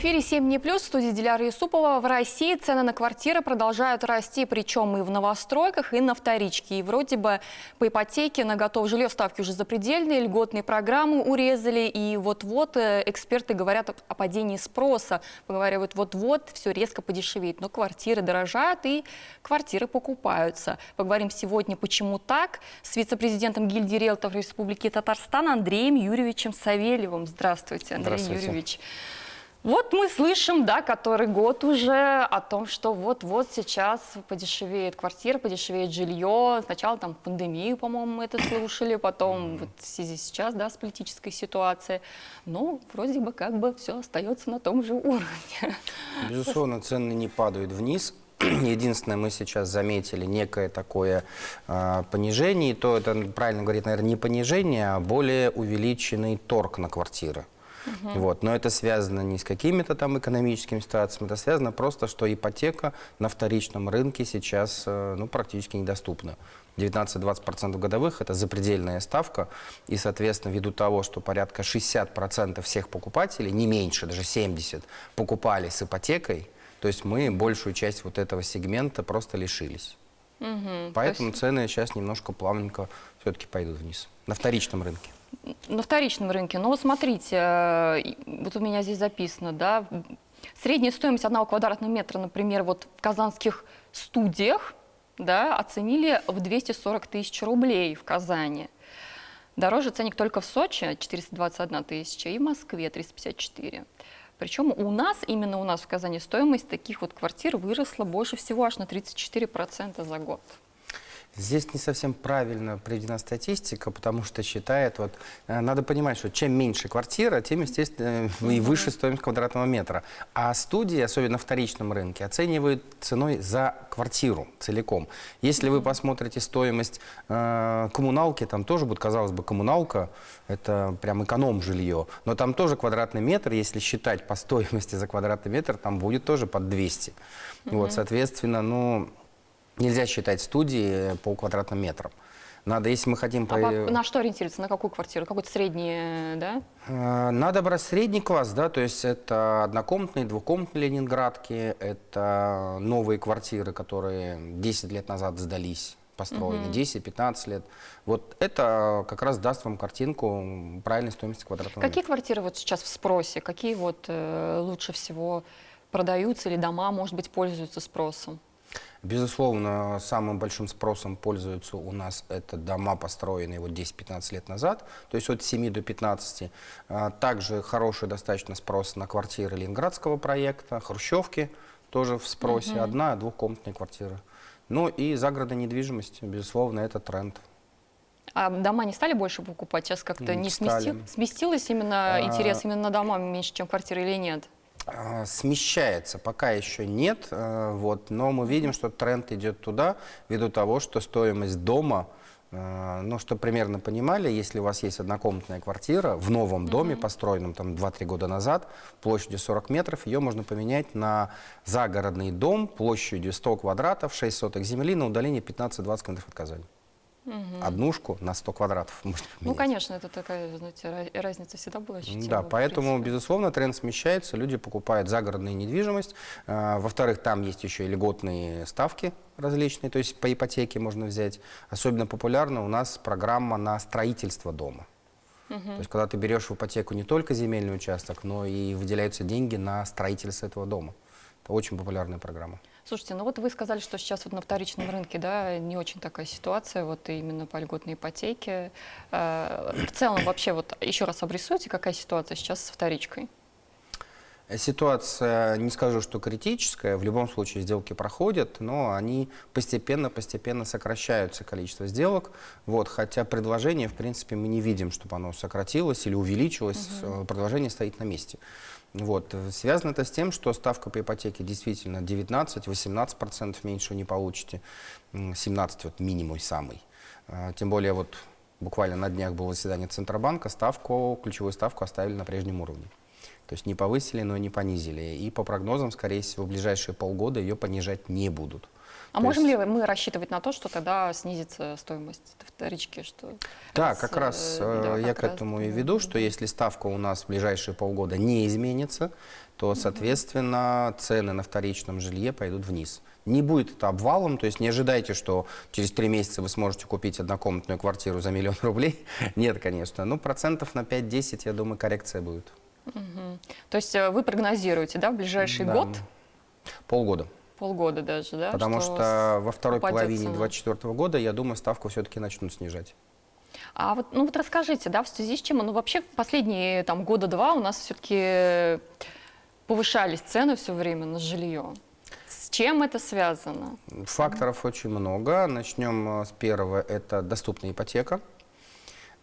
эфире «7 дней плюс», в студии Диляра Юсупова. В России цены на квартиры продолжают расти, причем и в новостройках, и на вторичке. И вроде бы по ипотеке на готовое жилье ставки уже запредельные, льготные программы урезали. И вот-вот эксперты говорят о падении спроса. Поговаривают, вот-вот все резко подешевеет. Но квартиры дорожают и квартиры покупаются. Поговорим сегодня, почему так, с вице-президентом гильдии риэлторов Республики Татарстан Андреем Юрьевичем Савельевым. Здравствуйте, Андрей Юрьевич. Вот мы слышим, да, который год уже о том, что вот-вот сейчас подешевеет квартира, подешевеет жилье. Сначала там пандемию, по-моему, мы это слушали, потом вот в связи сейчас, да, с политической ситуацией. Но вроде бы как бы все остается на том же уровне. Безусловно, цены не падают вниз. Единственное, мы сейчас заметили некое такое понижение, и то это, правильно говорить, наверное, не понижение, а более увеличенный торг на квартиры. Вот. Но это связано не с какими-то там экономическими ситуациями, это связано просто, что ипотека на вторичном рынке сейчас практически недоступна. 19-20% годовых – это запредельная ставка, и, соответственно, ввиду того, что порядка 60% всех покупателей, не меньше, даже 70%, покупали с ипотекой, то есть мы большую часть вот этого сегмента просто лишились. Поэтому цены сейчас немножко плавненько все-таки пойдут вниз на вторичном рынке. На вторичном рынке. Ну вот смотрите, вот у меня здесь записано, да, средняя стоимость 1 квадратного метра, например, вот в казанских студиях, да, оценили в 240 тысяч рублей в Казани. Дороже ценник только в Сочи 421 тысяча и в Москве 354. Причем у нас, именно у нас в Казани, стоимость таких вот квартир выросла больше всего аж на 34% за год. Здесь не совсем правильно приведена статистика, потому что считает, надо понимать, что чем меньше квартира, тем, естественно, и выше стоимость квадратного метра. А студии, особенно на вторичном рынке, оценивают ценой за квартиру целиком. Если вы посмотрите стоимость коммуналки, там тоже будет, казалось бы, коммуналка, это прям эконом-жилье, но там тоже квадратный метр, если считать по стоимости за квадратный метр, там будет тоже под 200. Вот, соответственно, нельзя считать студии по квадратным метрам. Надо, если мы хотим... на что ориентироваться? На какую квартиру? Какой-то средний, да? Надо брать средний класс, да, то есть это однокомнатные, двухкомнатные ленинградки, это новые квартиры, которые 10 лет назад сдались, построены, 10-15 лет. Вот это как раз даст вам картинку правильной стоимости квадратного метра. Какие квартиры вот сейчас в спросе? Какие вот лучше всего продаются или дома, может быть, пользуются спросом? Безусловно, самым большим спросом пользуются у нас это дома, построенные 10-15 лет назад, то есть от 7 до 15. Также хороший достаточно спрос на квартиры ленинградского проекта, хрущевки тоже в спросе, одна- двухкомнатные квартиры. Ну и загородная недвижимость, безусловно, это тренд. А дома не стали больше покупать? Сейчас как-то не сместилось именно интерес именно на дома меньше, чем квартиры или нет? Смещается, пока еще нет, но мы видим, что тренд идет туда, ввиду того, что стоимость дома, чтобы примерно понимали, если у вас есть однокомнатная квартира в новом доме, построенном там 2-3 года назад, площадью 40 метров, ее можно поменять на загородный дом площадью 100 квадратов, 6 соток земли на удалении 15-20 километров от Казани. Однушку на 100 квадратов можно поменять. Ну, конечно, это такая, знаете, разница всегда была ощутима. Да, поэтому, безусловно, тренд смещается, люди покупают загородную недвижимость. Во-вторых, там есть еще и льготные ставки различные, то есть по ипотеке можно взять. Особенно популярна у нас программа на строительство дома. То есть, когда ты берешь в ипотеку не только земельный участок, но и выделяются деньги на строительство этого дома. Это очень популярная программа. Слушайте, ну вот вы сказали, что сейчас вот на вторичном рынке, да, не очень такая ситуация, вот именно по льготной ипотеке. В целом вообще, вот еще раз обрисуйте, какая ситуация сейчас с вторичкой? Ситуация, не скажу, что критическая, в любом случае сделки проходят, но они постепенно сокращаются, количество сделок, хотя предложение, в принципе, мы не видим, чтобы оно сократилось или увеличилось, предложение стоит на месте. Связано это с тем, что ставка по ипотеке действительно 19-18% меньше вы не получите, 17% минимум самый. Тем более буквально на днях было заседание Центробанка, ключевую ставку оставили на прежнем уровне. То есть не повысили, но и не понизили. И по прогнозам, скорее всего, в ближайшие полгода ее понижать не будут. А То можем есть- ли мы рассчитывать на то, что тогда снизится стоимость вторички? Что Да, как раз да, я как к раз, этому и да. веду, что если ставка у нас в ближайшие полгода не изменится, то, соответственно, цены на вторичном жилье пойдут вниз. Не будет это обвалом, то есть не ожидайте, что через 3 месяца вы сможете купить однокомнатную квартиру за 1 000 000 рублей. Нет, конечно. Ну, процентов на 5-10, я думаю, коррекция будет. То есть вы прогнозируете, да, в ближайший Да. год, Полгода. полгода даже, да? Потому что во второй упадет половине цена? 2024 года, я думаю, ставку все-таки начнут снижать. А вот, ну вот расскажите, да, в связи с чем, ну вообще в последние там года два у нас все-таки повышались цены все время на жилье. С чем это связано? Факторов очень много. Начнем с первого. Это доступная ипотека.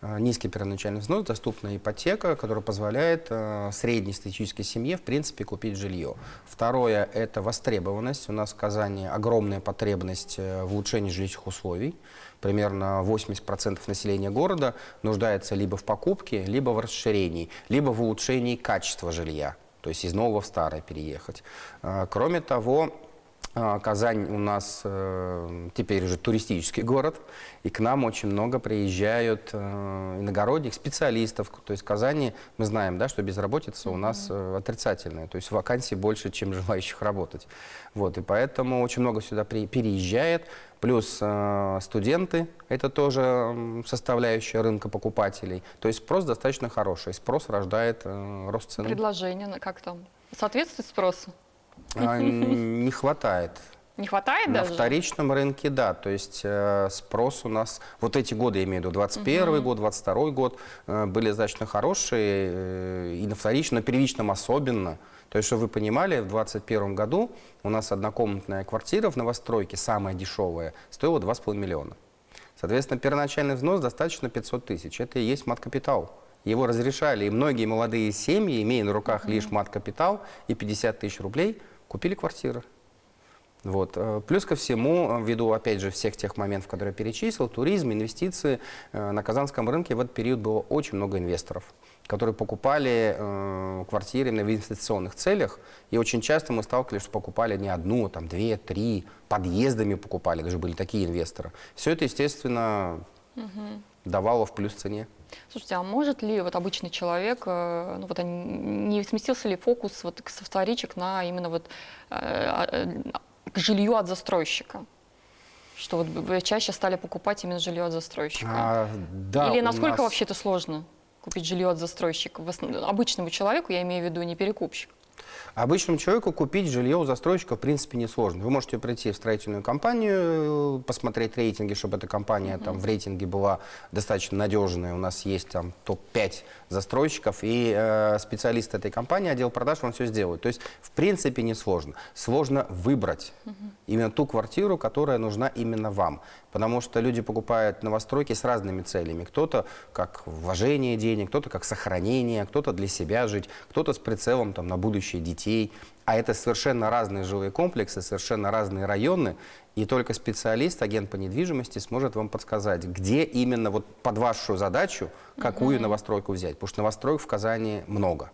Низкий первоначальный взнос, доступная ипотека, которая позволяет среднестатистической семье, в принципе, купить жилье. Второе – это востребованность. У нас в Казани огромная потребность в улучшении жилищных условий. Примерно 80% населения города нуждается либо в покупке, либо в расширении, либо в улучшении качества жилья, то есть из нового в старое переехать. Кроме того, Казань у нас теперь уже туристический город, и к нам очень много приезжают иногородних специалистов. То есть в Казани мы знаем, да, что безработица у нас отрицательная, то есть вакансий больше, чем желающих работать. Вот, и поэтому очень много сюда переезжает. Плюс студенты, это тоже составляющая рынка покупателей. То есть спрос достаточно хороший, спрос рождает рост цены. Предложение, как там? Соответствует спросу? Не хватает. Не хватает На даже? вторичном рынке, да, то есть спрос у нас, вот эти годы, я имею в виду, 21 год, 22 год, были достаточно хорошие, и на вторичном, на первичном особенно. То есть, чтобы вы понимали, в 2021 году у нас однокомнатная квартира в новостройке, самая дешевая, стоила 2,5 миллиона. Соответственно, первоначальный взнос достаточно 500 тысяч. Это и есть мат-капитал. Его разрешали, и многие молодые семьи, имея на руках лишь мат-капитал и 50 тысяч рублей, купили квартиры. Вот. Плюс ко всему, ввиду, опять же, всех тех моментов, которые я перечислил, туризм, инвестиции, на казанском рынке в этот период было очень много инвесторов, которые покупали квартиры именно в инвестиционных целях. И очень часто мы сталкивались, что покупали не одну, там, 2, 3, подъездами покупали, даже были такие инвесторы. Все это, естественно, давало в плюс цене. Слушайте, а может ли вот обычный человек, ну вот не сместился ли фокус вот со вторичек на именно вот к жилью от застройщика? Что вот вы чаще стали покупать именно жилье от застройщика? Да, Или насколько у нас... вообще это сложно купить жилье от застройщика? Обычному человеку, я имею в виду не перекупщик. Обычному человеку купить жилье у застройщика, в принципе, несложно. Вы можете прийти в строительную компанию, посмотреть рейтинги, чтобы эта компания там, в рейтинге была достаточно надежная. У нас есть там топ-5 застройщиков, и специалисты этой компании, отдел продаж вам все сделают. То есть, в принципе, несложно. Сложно выбрать именно ту квартиру, которая нужна именно вам. Потому что люди покупают новостройки с разными целями. Кто-то как вложение денег, кто-то как сохранение, кто-то для себя жить, кто-то с прицелом там, на будущее детей. А это совершенно разные жилые комплексы, совершенно разные районы. И только специалист, агент по недвижимости сможет вам подсказать, где именно вот под вашу задачу, какую новостройку взять. Потому что новостроек в Казани много.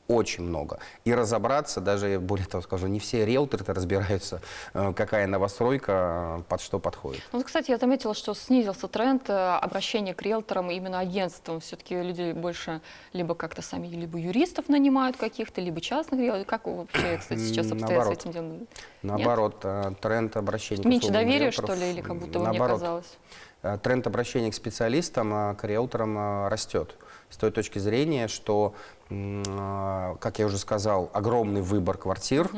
Очень много. И разобраться, даже, более того скажу, не все риэлторы-то разбираются, какая новостройка под что подходит. Ну, вот, кстати, я заметила, что снизился тренд обращения к риэлторам именно агентствам. Все-таки люди больше либо как-то сами, либо юристов нанимают каких-то, либо частных риэлторов. Как вообще, кстати, сейчас обстоят с этим делом? Наоборот, тренд обращения к Меньше услугам доверия, риэлторов, что ли, или как будто бы мне наоборот, казалось? тренд обращения к специалистам, к риэлторам растет. С той точки зрения, что, как я уже сказал, огромный выбор квартир.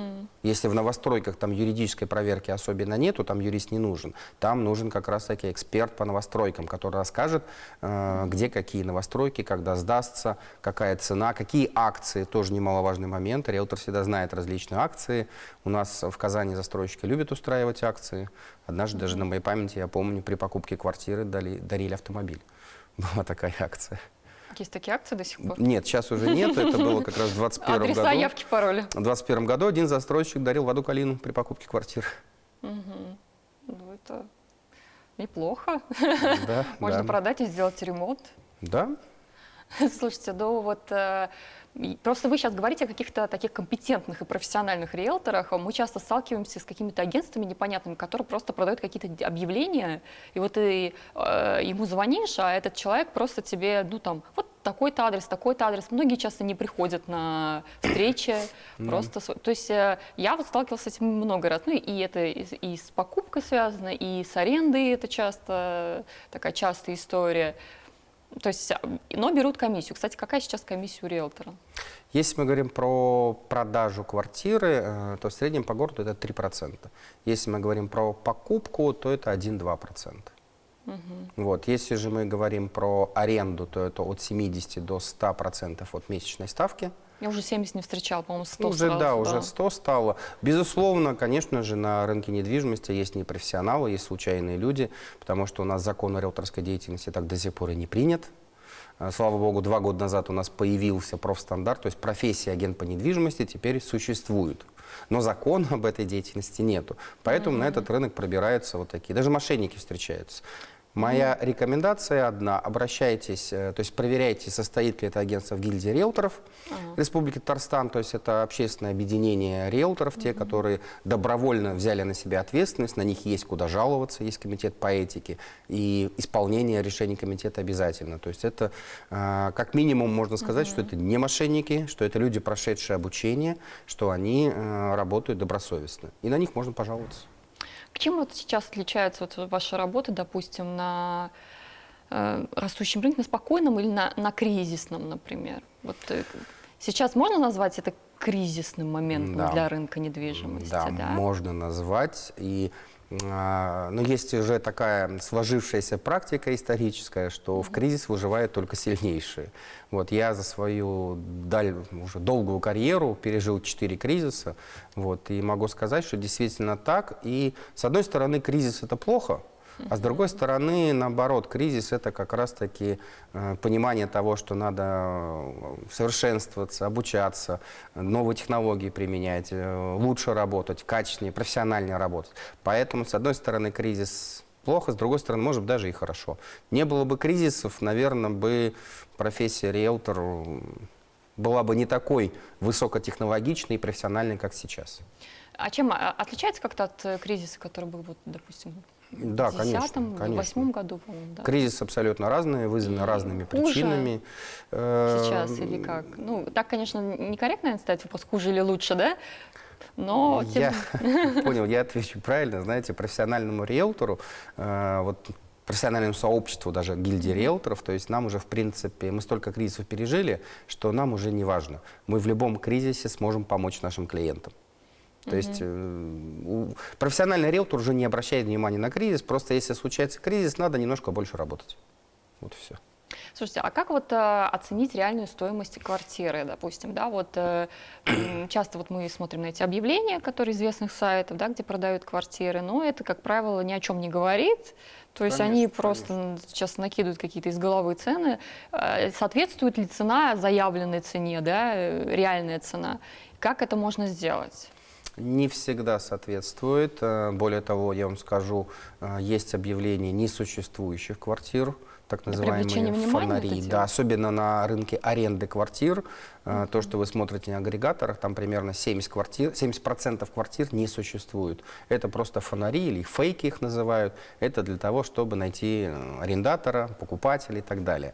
Если в новостройках там юридической проверки особенно нету, там юрист не нужен. Там нужен как раз-таки эксперт по новостройкам, который расскажет, где какие новостройки, когда сдастся, какая цена, какие акции, тоже немаловажный момент. Риэлтор всегда знает различные акции. У нас в Казани застройщики любят устраивать акции. Однажды даже на моей памяти, я помню, при покупке квартиры дарили автомобиль. Была такая акция. Есть такие акции до сих пор? Нет, сейчас уже нет. Это было как раз в 2021 году. Адреса, явки, пароли? В 2021 году один застройщик дарил воду калину при покупке квартир. Ну, это неплохо. Да, Можно да. продать и сделать ремонт. Да. Слушайте, ну вот Просто вы сейчас говорите о каких-то таких компетентных и профессиональных риэлторах. Мы часто сталкиваемся с какими-то агентствами непонятными, которые просто продают какие-то объявления, и вот ты ему звонишь, а этот человек просто тебе, ну там, вот такой-то адрес, такой-то адрес. Многие часто не приходят на встречи. Просто, то есть я вот сталкивалась с этим много раз. Ну и это и с покупкой связано, и с арендой это часто, такая частая история. То есть, но берут комиссию. Кстати, какая сейчас комиссия у риэлтора? Если мы говорим про продажу квартиры, то в среднем по городу это 3%. Если мы говорим про покупку, то это 1-2%. Вот. Если же мы говорим про аренду, то это от 70 до 100% от месячной ставки. Я уже 70 не встречала, по-моему, 100 Уже, сразу, да, уже 100 стало. Безусловно, конечно же, на рынке недвижимости есть непрофессионалы, есть случайные люди, потому что у нас закон о риэлторской деятельности так до сих пор и не принят. Слава богу, 2 года назад у нас появился профстандарт, то есть профессия агент по недвижимости теперь существует. Но закона об этой деятельности нету. Поэтому на этот рынок пробираются вот такие. Даже мошенники встречаются. Моя рекомендация одна. Обращайтесь, то есть проверяйте, состоит ли это агентство в гильдии риэлторов Республики Татарстан. То есть это общественное объединение риэлторов, те, которые добровольно взяли на себя ответственность. На них есть куда жаловаться, есть комитет по этике. И исполнение решений комитета обязательно. То есть это как минимум можно сказать, что это не мошенники, что это люди, прошедшие обучение, что они работают добросовестно. И на них можно пожаловаться. Чем вот сейчас отличается вот ваша работа, допустим, на растущем рынке, на спокойном или на кризисном, например? Вот сейчас можно назвать это кризисным моментом для рынка недвижимости? Да, можно назвать. Но есть уже такая сложившаяся практика историческая, что в кризис выживают только сильнейшие. Вот я за свою уже долгую карьеру пережил 4 кризиса. Вот, и могу сказать, что действительно так. И с одной стороны, кризис — это плохо. А с другой стороны, наоборот, кризис — это как раз-таки понимание того, что надо совершенствоваться, обучаться, новые технологии применять, лучше работать, качественнее, профессиональнее работать. Поэтому, с одной стороны, кризис плохо, с другой стороны, может, даже и хорошо. Не было бы кризисов, наверное, бы профессия риэлтор была бы не такой высокотехнологичной и профессиональной, как сейчас. А чем отличается как-то от кризиса, который был, вот, допустим, да, в 2010-м, в 2008 году, по-моему, да? Кризис абсолютно разные, вызваны разными причинами. Сейчас или как? Ну, так, конечно, некорректно, наверное, ставить вопрос, хуже или лучше, да? Но я понял, я отвечу правильно. Знаете, профессиональному риэлтору, вот профессиональному сообществу, даже гильдии риэлторов, то есть нам уже, в принципе, мы столько кризисов пережили, что нам уже не важно. Мы в любом кризисе сможем помочь нашим клиентам. То есть профессиональный риэлтор уже не обращает внимания на кризис, просто если случается кризис, надо немножко больше работать. Вот и все. Слушайте, а как вот оценить реальную стоимость квартиры, допустим, да, вот часто вот мы смотрим на эти объявления, которые известных сайтов, да, где продают квартиры, но это, как правило, ни о чем не говорит, то есть они просто сейчас накидывают какие-то из головы цены, соответствует ли цена заявленной цене, да, реальная цена, как это можно сделать? Не всегда соответствует. Более того, я вам скажу, есть объявления несуществующих квартир, так называемые фонари. Да, особенно на рынке аренды квартир. То, что вы смотрите на агрегаторах, там примерно 70% квартир не существует. Это просто фонари или фейки их называют. Это для того, чтобы найти арендатора, покупателя и так далее.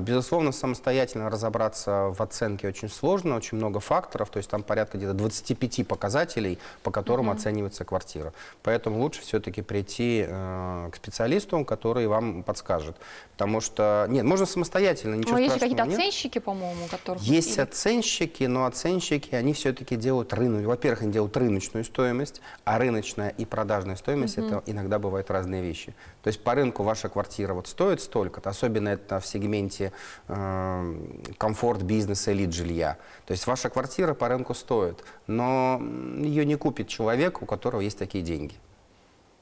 Безусловно, самостоятельно разобраться в оценке очень сложно, очень много факторов. То есть там порядка где-то 25 показателей, по которым оценивается квартира. Поэтому лучше все-таки прийти к специалисту, который вам подскажет. Потому что, нет, можно самостоятельно, ничего страшного нет. Есть какие-то оценщики, по-моему, которых... Есть оценщики, но оценщики, они все-таки делают рынок. Во-первых, они делают рыночную стоимость, а рыночная и продажная стоимость это иногда бывают разные вещи. То есть по рынку ваша квартира вот стоит столько-то, особенно это в сегменте комфорт, бизнеса, элит жилья. То есть ваша квартира по рынку стоит, но ее не купит человек, у которого есть такие деньги.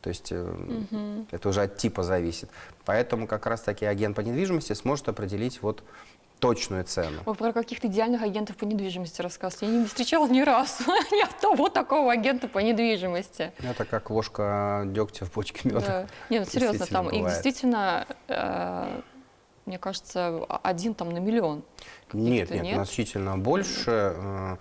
То есть это уже от типа зависит. Поэтому как раз-таки агент по недвижимости сможет определить вот точную цену. Вы про каких-то идеальных агентов по недвижимости рассказываете. Я не встречала ни разу ни одного такого агента по недвижимости. Это как ложка дегтя в бочке меда. Да. Нет, ну, серьезно, там их действительно мне кажется, один там на миллион. Нет, Нет? значительно больше.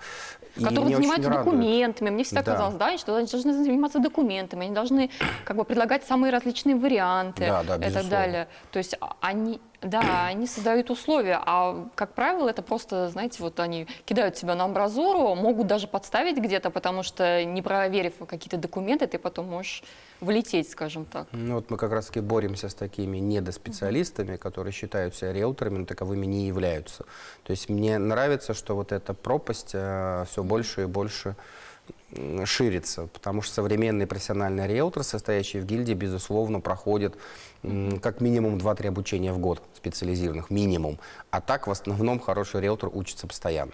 И Которые меня очень занимаются радует. документами. Мне всегда Да. казалось, да, что они должны заниматься документами, они должны как бы предлагать самые различные варианты Да, да, и так безусловно. далее. То есть они, да, они создают условия, а как правило это просто, знаете, вот они кидают тебя на амбразуру, могут даже подставить где-то, потому что не проверив какие-то документы, ты потом можешь влететь, скажем так. Ну, вот мы как раз-таки боремся с такими недоспециалистами, которые считают себя риэлторами, но таковыми не являются. То есть мне нравится, что вот эта пропасть все больше и больше ширится, потому что современный профессиональный риэлтор, состоящий в гильдии, безусловно, проходит как минимум 2-3 обучения в год специализированных, минимум. А так, в основном, хороший риэлтор учится постоянно.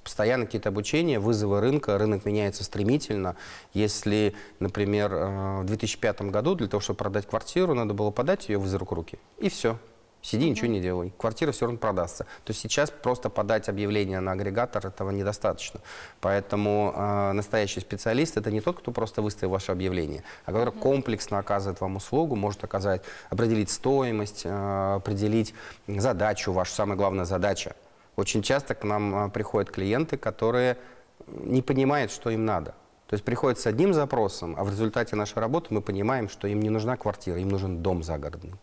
Постоянно какие-то обучения, вызовы рынка, рынок меняется стремительно. Если, например, в 2005 году для того, чтобы продать квартиру, надо было подать ее в из рук в руки. И все. Сиди, ничего не делай. Квартира все равно продастся. То есть сейчас просто подать объявление на агрегатор, этого недостаточно. Поэтому настоящий специалист — это не тот, кто просто выставил ваше объявление, а который комплексно оказывает вам услугу, может оказать, определить стоимость, определить задачу, ваша самая главная задача. Очень часто к нам приходят клиенты, которые не понимают, что им надо. То есть приходят с одним запросом, а в результате нашей работы мы понимаем, что им не нужна квартира, им нужен дом загородный.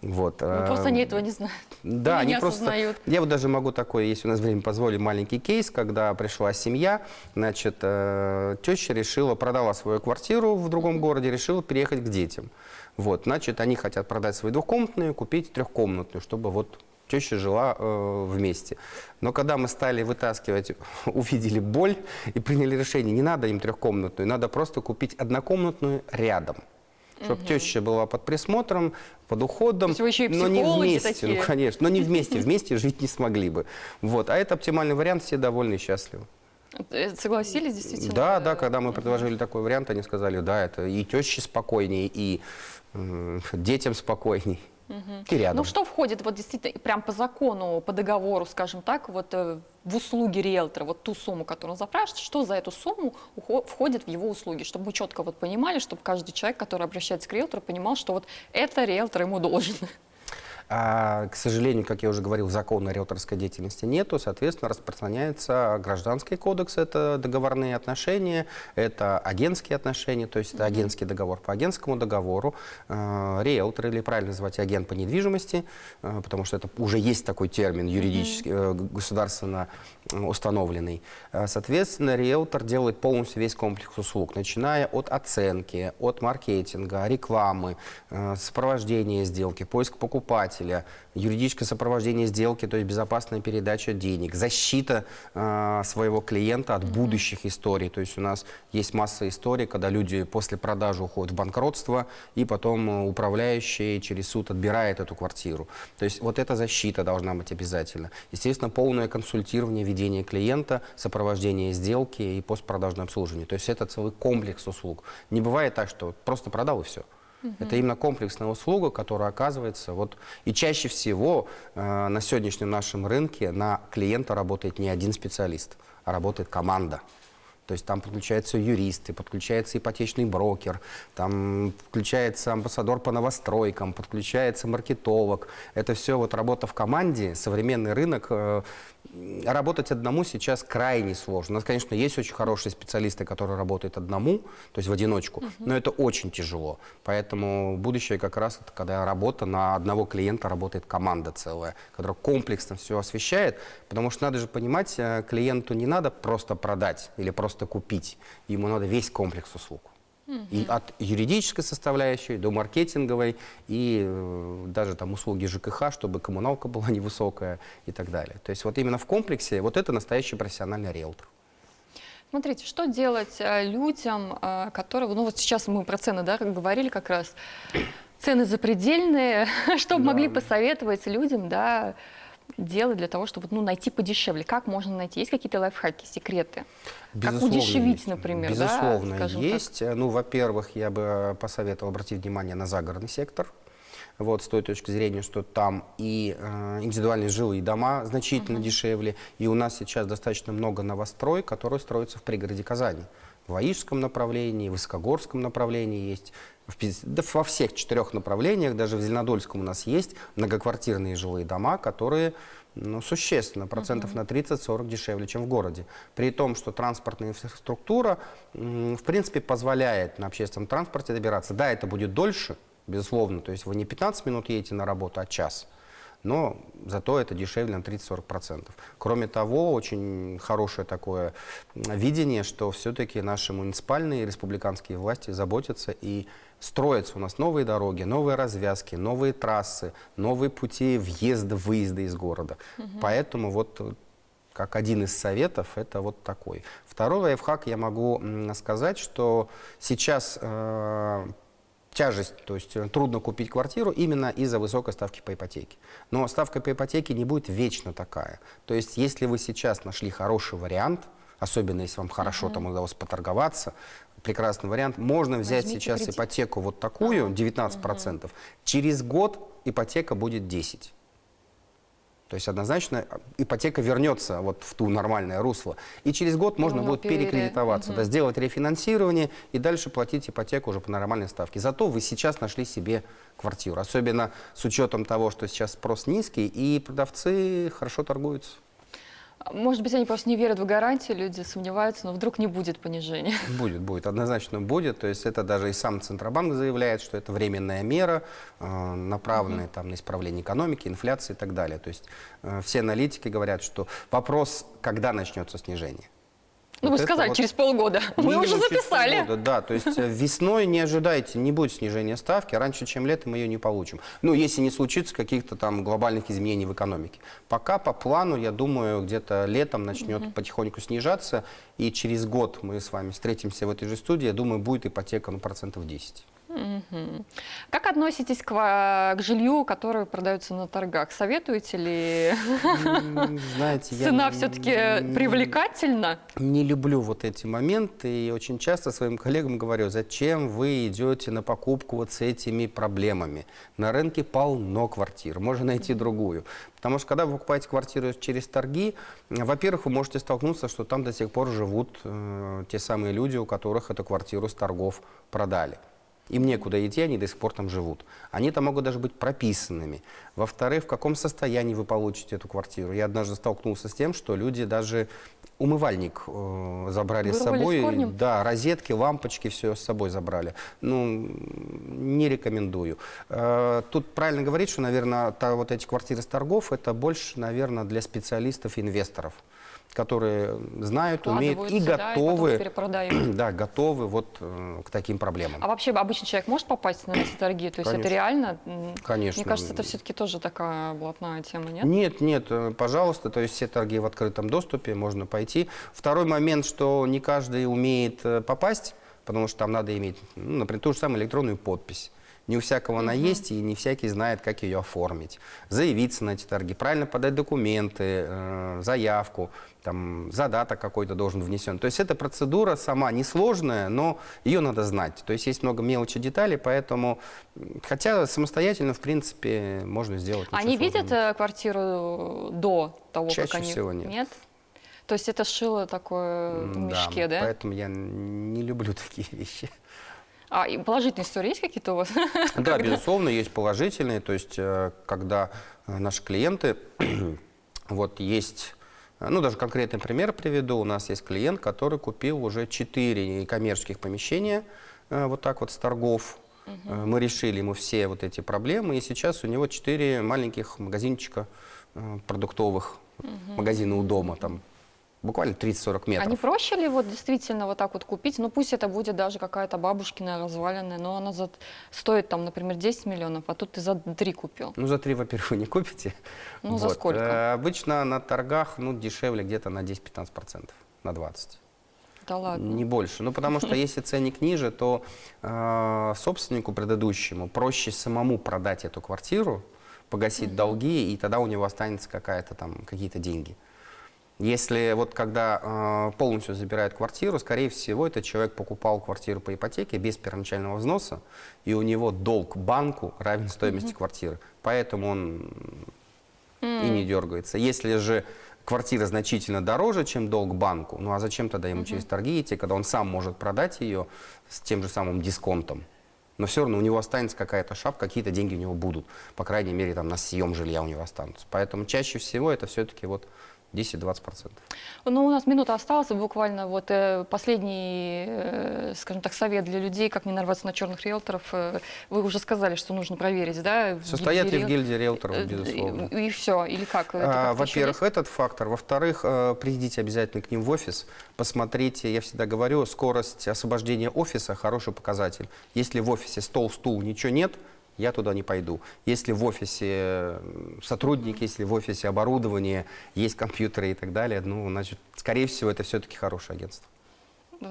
Вот. Ну, просто они этого не знают. Да, Или не они просто... осознают. Я вот даже могу такой, если у нас время позволит, маленький кейс, когда пришла семья, значит, теща решила, продала свою квартиру в другом городе, решила переехать к детям. Вот, значит, они хотят продать свои двухкомнатные, купить трехкомнатную, чтобы вот теща жила вместе. Но когда мы стали вытаскивать, увидели боль и приняли решение, не надо им трехкомнатную, надо просто купить однокомнатную рядом. Чтобы теща была под присмотром, под уходом, вы еще и но не психологи вместе, такие. ну конечно, но не вместе, вместе жить не смогли бы. Вот. А это оптимальный вариант, все довольны и счастливы. Согласились, действительно? Да, да, когда мы предложили такой вариант, они сказали, да, это и теще спокойнее, и детям спокойней. И рядом. Ну что входит вот действительно прям по закону, по договору, скажем так, вот в услуги риэлтора, вот ту сумму, которую он запрашивает, что за эту сумму входит в его услуги, чтобы мы четко вот понимали, чтобы каждый человек, который обращается к риэлтору, понимал, что вот это риэлтор ему должен. К сожалению, как я уже говорил, закона о риэлторской деятельности нету, соответственно, распространяется Гражданский кодекс, это договорные отношения, это агентские отношения, то есть это агентский договор. По агентскому договору риэлтор, или правильно называть агент по недвижимости, потому что это уже есть такой термин юридически, государственно установленный. Соответственно, риэлтор делает полностью весь комплекс услуг, начиная от оценки, от маркетинга, рекламы, сопровождения сделки, поиск покупателя, юридическое сопровождение сделки, то есть безопасная передача денег, защита своего клиента от будущих историй. То есть у нас есть масса историй, когда люди после продажи уходят в банкротство, и потом управляющий через суд отбирает эту квартиру. То есть вот эта защита должна быть обязательно. Естественно, полное консультирование, ведение клиента, сопровождение сделки и постпродажное обслуживание. То есть это целый комплекс услуг. Не бывает так, что просто продал и все. Это именно комплексная услуга, которая оказывается, вот, и чаще всего на сегодняшнем нашем рынке на клиента работает не один специалист, а работает команда. То есть там подключаются юристы, подключается ипотечный брокер, там подключается амбассадор по новостройкам, подключается маркетолог. Это все вот работа в команде, современный рынок. Работать одному сейчас крайне сложно. У нас, конечно, есть очень хорошие специалисты, которые работают одному, то есть в одиночку, но это очень тяжело. Поэтому будущее как раз это когда работа на одного клиента, работает команда целая, которая комплексно все освещает, потому что надо же понимать, клиенту не надо просто продать или просто купить, ему надо весь комплекс услуг. И от юридической составляющей до маркетинговой, и даже там услуги ЖКХ, чтобы коммуналка была невысокая и так далее. То есть вот именно в комплексе вот это настоящий профессиональный риэлтор. Смотрите, что делать людям, которые, ну вот сейчас мы про цены, да, говорили как раз, цены запредельные, что могли посоветовать людям, да, делать для того, чтобы найти подешевле? Как можно найти? Есть какие-то лайфхаки, секреты? Безусловно, как удешевить, есть. например? Безусловно, да, есть. Так. Ну, во-первых, я бы посоветовал обратить внимание на загородный сектор. Вот, с той точки зрения, что там и индивидуальные жилые дома значительно дешевле. И у нас сейчас достаточно много новостроек, которые строятся в пригороде Казани. В Аижском направлении, в Высокогорском направлении есть. Да во всех 4 направлениях, даже в Зеленодольском у нас есть многоквартирные жилые дома, которые существенно, процентов на 30-40 дешевле, чем в городе. При том, что транспортная инфраструктура, в принципе, позволяет на общественном транспорте добираться. Да, это будет дольше, безусловно, то есть вы не 15 минут едете на работу, а час. Но зато это дешевле на 30-40%. Кроме того, очень хорошее такое видение, что все-таки наши муниципальные и республиканские власти заботятся и строятся у нас новые дороги, новые развязки, новые трассы, новые пути въезда-выезда из города. Поэтому вот как один из советов это вот такой. Второй лайфхак я могу сказать, что сейчас тяжесть, то есть трудно купить квартиру именно из-за высокой ставки по ипотеке. Но ставка по ипотеке не будет вечно такая. То есть если вы сейчас нашли хороший вариант, особенно если вам хорошо там удалось поторговаться, прекрасный вариант, можно взять Возьмите сейчас кредит. ипотеку вот такую, 19%, через год ипотека будет 10%. То есть однозначно ипотека вернется вот в ту нормальное русло. И через год можно будет перекредитоваться, да, сделать рефинансирование и дальше платить ипотеку уже по нормальной ставке. Зато вы сейчас нашли себе квартиру. Особенно с учетом того, что сейчас спрос низкий и продавцы хорошо торгуются. Может быть, они просто не верят в гарантии, люди сомневаются, но вдруг не будет понижения. Будет, однозначно будет. То есть это даже и сам Центробанк заявляет, что это временная мера, направленная там, на исправление экономики, инфляции и так далее. То есть все аналитики говорят, что вопрос, когда начнется снижение. Ну, Вот вы сказали, вот через полгода. Мы уже минимум через записали. полгода, да, то есть весной не ожидайте, не будет снижения ставки, раньше, чем летом, мы ее не получим. Ну, если не случится каких-то там глобальных изменений в экономике. Пока по плану, я думаю, где-то летом начнет потихоньку снижаться, и через год мы с вами встретимся в этой же студии, я думаю, будет ипотека, ну, процентов 10. Как относитесь к жилью, которое продается на торгах? Советуете ли? Знаете, Цена все-таки привлекательна? Не люблю вот эти моменты и очень часто своим коллегам говорю, зачем вы идете на покупку вот с этими проблемами. На рынке полно квартир, можно найти другую. Потому что когда вы покупаете квартиру через торги, во-первых, вы можете столкнуться, что там до сих пор живут те самые люди, у которых эту квартиру с торгов продали. Им некуда идти, они до сих пор там живут. Они там могут даже быть прописанными. Во-вторых, в каком состоянии вы получите эту квартиру. Я однажды столкнулся с тем, что люди даже умывальник забрали с собой. С корнем? Да, розетки, лампочки, все с собой забрали. Ну, не рекомендую. Тут правильно говорить, что, наверное, вот эти квартиры с торгов, это больше, наверное, для специалистов-инвесторов, которые знают, умеют и готовы, да, готовы вот к таким проблемам. А вообще обычный человек может попасть на эти торги? То есть это реально? Конечно. Мне кажется, это все-таки тоже такая блатная тема, нет? Нет, пожалуйста, то есть все торги в открытом доступе, можно пойти. Второй момент, что не каждый умеет попасть, потому что там надо иметь, ну, например, ту же самую электронную подпись. Не у всякого она есть, и не всякий знает, как ее оформить. Заявиться на эти торги, правильно подать документы, заявку, там, задаток какой-то должен внесен. То есть эта процедура сама несложная, но ее надо знать. То есть есть много мелочи, деталей, поэтому, хотя самостоятельно, в принципе, можно сделать. Они видят квартиру до того, Чаще как они... всего нет. То есть это шило такое в мешке, да? Поэтому я не люблю такие вещи. А и положительные истории есть какие-то у вас? Да, безусловно, есть положительные. То есть, когда наши клиенты, вот есть, ну, даже конкретный пример приведу. У нас есть клиент, который купил уже 4 коммерческих помещения, вот так вот с торгов. Мы решили ему все вот эти проблемы, и сейчас у него 4 маленьких магазинчика продуктовых, магазины у дома, там, буквально 30-40 метров. А не проще ли вот действительно вот так вот купить? Ну пусть это будет даже какая-то бабушкина разваленная, но она стоит там, например, 10 миллионов, а тут ты за 3 купил. Ну за 3, во-первых, вы не купите. Ну вот. За сколько? Обычно на торгах, ну, дешевле где-то на 10-15%, на 20%. Да ладно. Не больше. Ну потому что если ценник ниже, то собственнику предыдущему проще самому продать эту квартиру, погасить долги, и тогда у него останется какие-то деньги. Если вот когда полностью забирают квартиру, скорее всего, этот человек покупал квартиру по ипотеке без первоначального взноса, и у него долг банку равен стоимости квартиры. Поэтому он и не дергается. Если же квартира значительно дороже, чем долг банку, ну а зачем тогда ему через торги идти, когда он сам может продать ее с тем же самым дисконтом? Но все равно у него останется какая-то шапка, какие-то деньги у него будут. По крайней мере, там на съем жилья у него останутся. Поэтому чаще всего это все-таки вот 10-20%. Ну, у нас минута осталась, буквально вот последний, скажем так, совет для людей, как не нарваться на черных риэлторов. Вы уже сказали, что нужно проверить, да? Состоят ли в гильдии риэлторов, безусловно. И все, или как? Это как-то Во-первых, этот фактор. Во-вторых, придите обязательно к ним в офис, посмотрите, я всегда говорю, скорость освобождения офиса – хороший показатель. Если в офисе стол, стул, ничего нет, я туда не пойду. Если в офисе сотрудники, если в офисе оборудование, есть компьютеры и так далее, ну, значит, скорее всего, это все-таки хорошее агентство.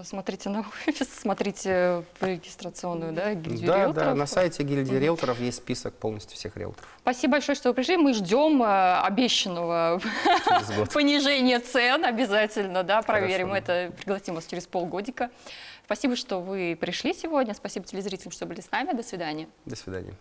Смотрите на офис, смотрите в регистрационную, да, гильдию Да, риэлторов. да, на сайте гильдии риэлторов есть список полностью всех риэлторов. Спасибо большое, что вы пришли. Мы ждем обещанного Через год. понижения цен обязательно, да, проверим Хорошо. это, пригласим вас через полгодика. Спасибо, что вы пришли сегодня. Спасибо телезрителям, что были с нами. До свидания. До свидания.